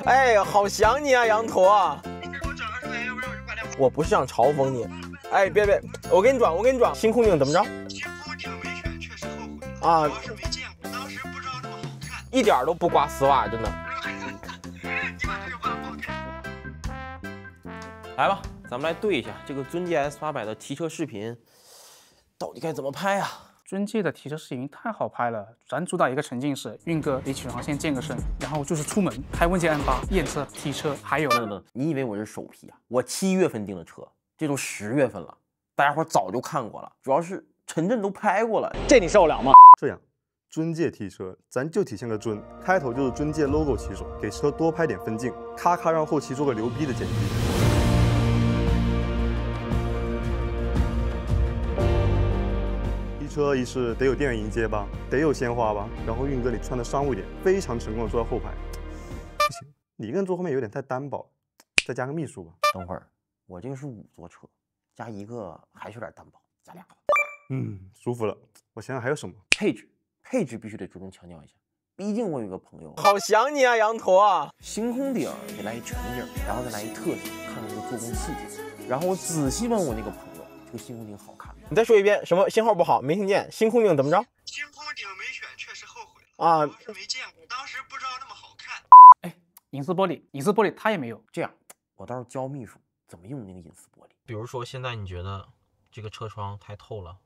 哎，好想你啊，羊驼啊！你给我转个车，要不然我就挂电话。我不是想嘲讽你，哎，别，我给你转，星空顶怎么着？星空顶没选，确实后悔啊，主要是没见过，当时不知道那么好看，一点都不刮丝袜，真的。你把这个话放开。来吧，咱们来对一下这个尊界 S800的提车视频，到底该怎么拍啊？尊界的提车视频太好拍了，咱主打一个沉浸式，运哥离起床先健个身，然后就是出门开问界 M8验车提车，还有等，你以为我是首批啊？我7月份订的车，这都10月份了，大家伙早就看过了，主要是陈震都拍过了，这你受得了吗？这样，尊界提车，咱就体现个尊，开头就是尊界 logo 起手，给车多拍点分镜，咔咔让后期做个牛逼的剪辑。一车一式得有店员迎接吧，得有鲜花吧，然后运哥你穿的商务一点，非常成功的坐在后排。不行，你一个人坐后面有点太单薄，再加个秘书吧。等会儿，我这个是5座车，加一个还是有点单薄，加2个。舒服了。我想想还有什么配置必须得着重强调一下，毕竟我有个朋友，好想你啊，羊驼啊！星空顶得来一全景，然后再来一特写，看看这个做工细节。然后我仔细问我那个朋友，这个星空顶好看吗？你再说一遍，什么信号不好？没听见。星空顶怎么着？星空顶没选，确实后悔啊！主要是没见过，当时不知道那么好看。哎，隐私玻璃它也没有。这样，我到时候教秘书怎么用那个隐私玻璃。比如说，现在你觉得这个车窗太透了，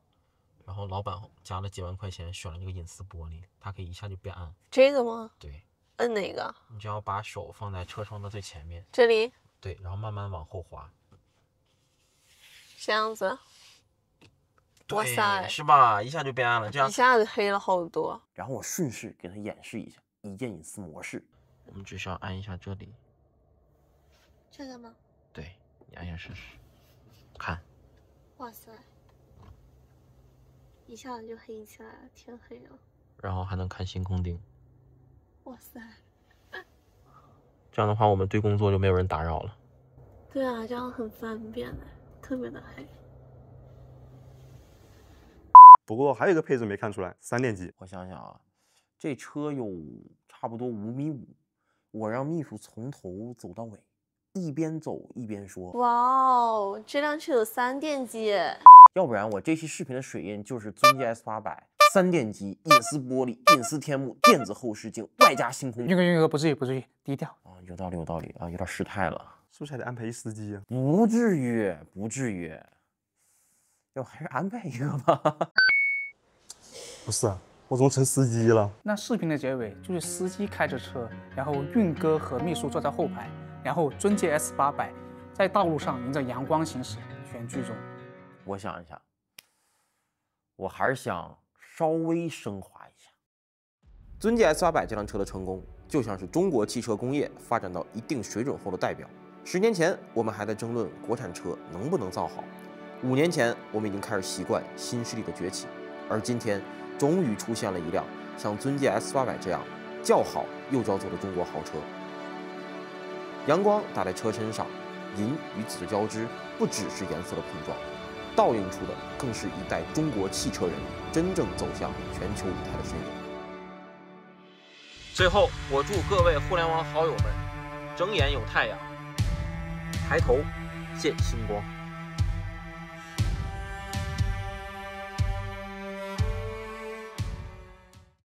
然后老板加了几万块钱选了这个隐私玻璃，它可以一下就变暗。这个吗？对。摁哪个？你只要把手放在车窗的最前面，这里。对，然后慢慢往后滑。这样子。哇塞，是吧？一下就变暗了，这样一下子黑了好多。然后我顺势给他演示一下一键隐私模式。我们只需要按一下这里。这个吗？对，你按一下试试，看。哇塞，一下子就黑起来了，天黑了。然后还能看星空顶。哇塞，这样的话我们对工作就没有人打扰了。对啊，这样很方便的，特别的黑。不过还有一个配置没看出来，3电机。我想想啊，这车有差不多5.5米，我让秘书从头走到尾，一边走一边说。哇哦，这辆车有3电机。要不然我这期视频的水印就是尊界 S800，3电机，隐私玻璃，隐私天幕，电子后视镜，外加星空。运哥不至于，低调啊，有道理啊，有点失态了，是不是还得安排一司机啊？不至于，要还是安排一个吧。不是啊，我怎么成司机了？那视频的结尾就是司机开着车，然后运哥和秘书坐在后排，然后尊界 S800在道路上迎着阳光行驶，全剧终。我想一下，我还是想稍微升华一下。尊界 S800这辆车的成功，就像是中国汽车工业发展到一定水准后的代表。10年前，我们还在争论国产车能不能造好；5年前，我们已经开始习惯新势力的崛起，而今天，终于出现了一辆像尊界 S800这样叫好又叫座的中国豪车。阳光打在车身上，银与紫的交织，不只是颜色的碰撞。倒映出的更是一代中国汽车人真正走向全球舞台的身影。最后，我祝各位互联网好友们睁眼有太阳，抬头见星光。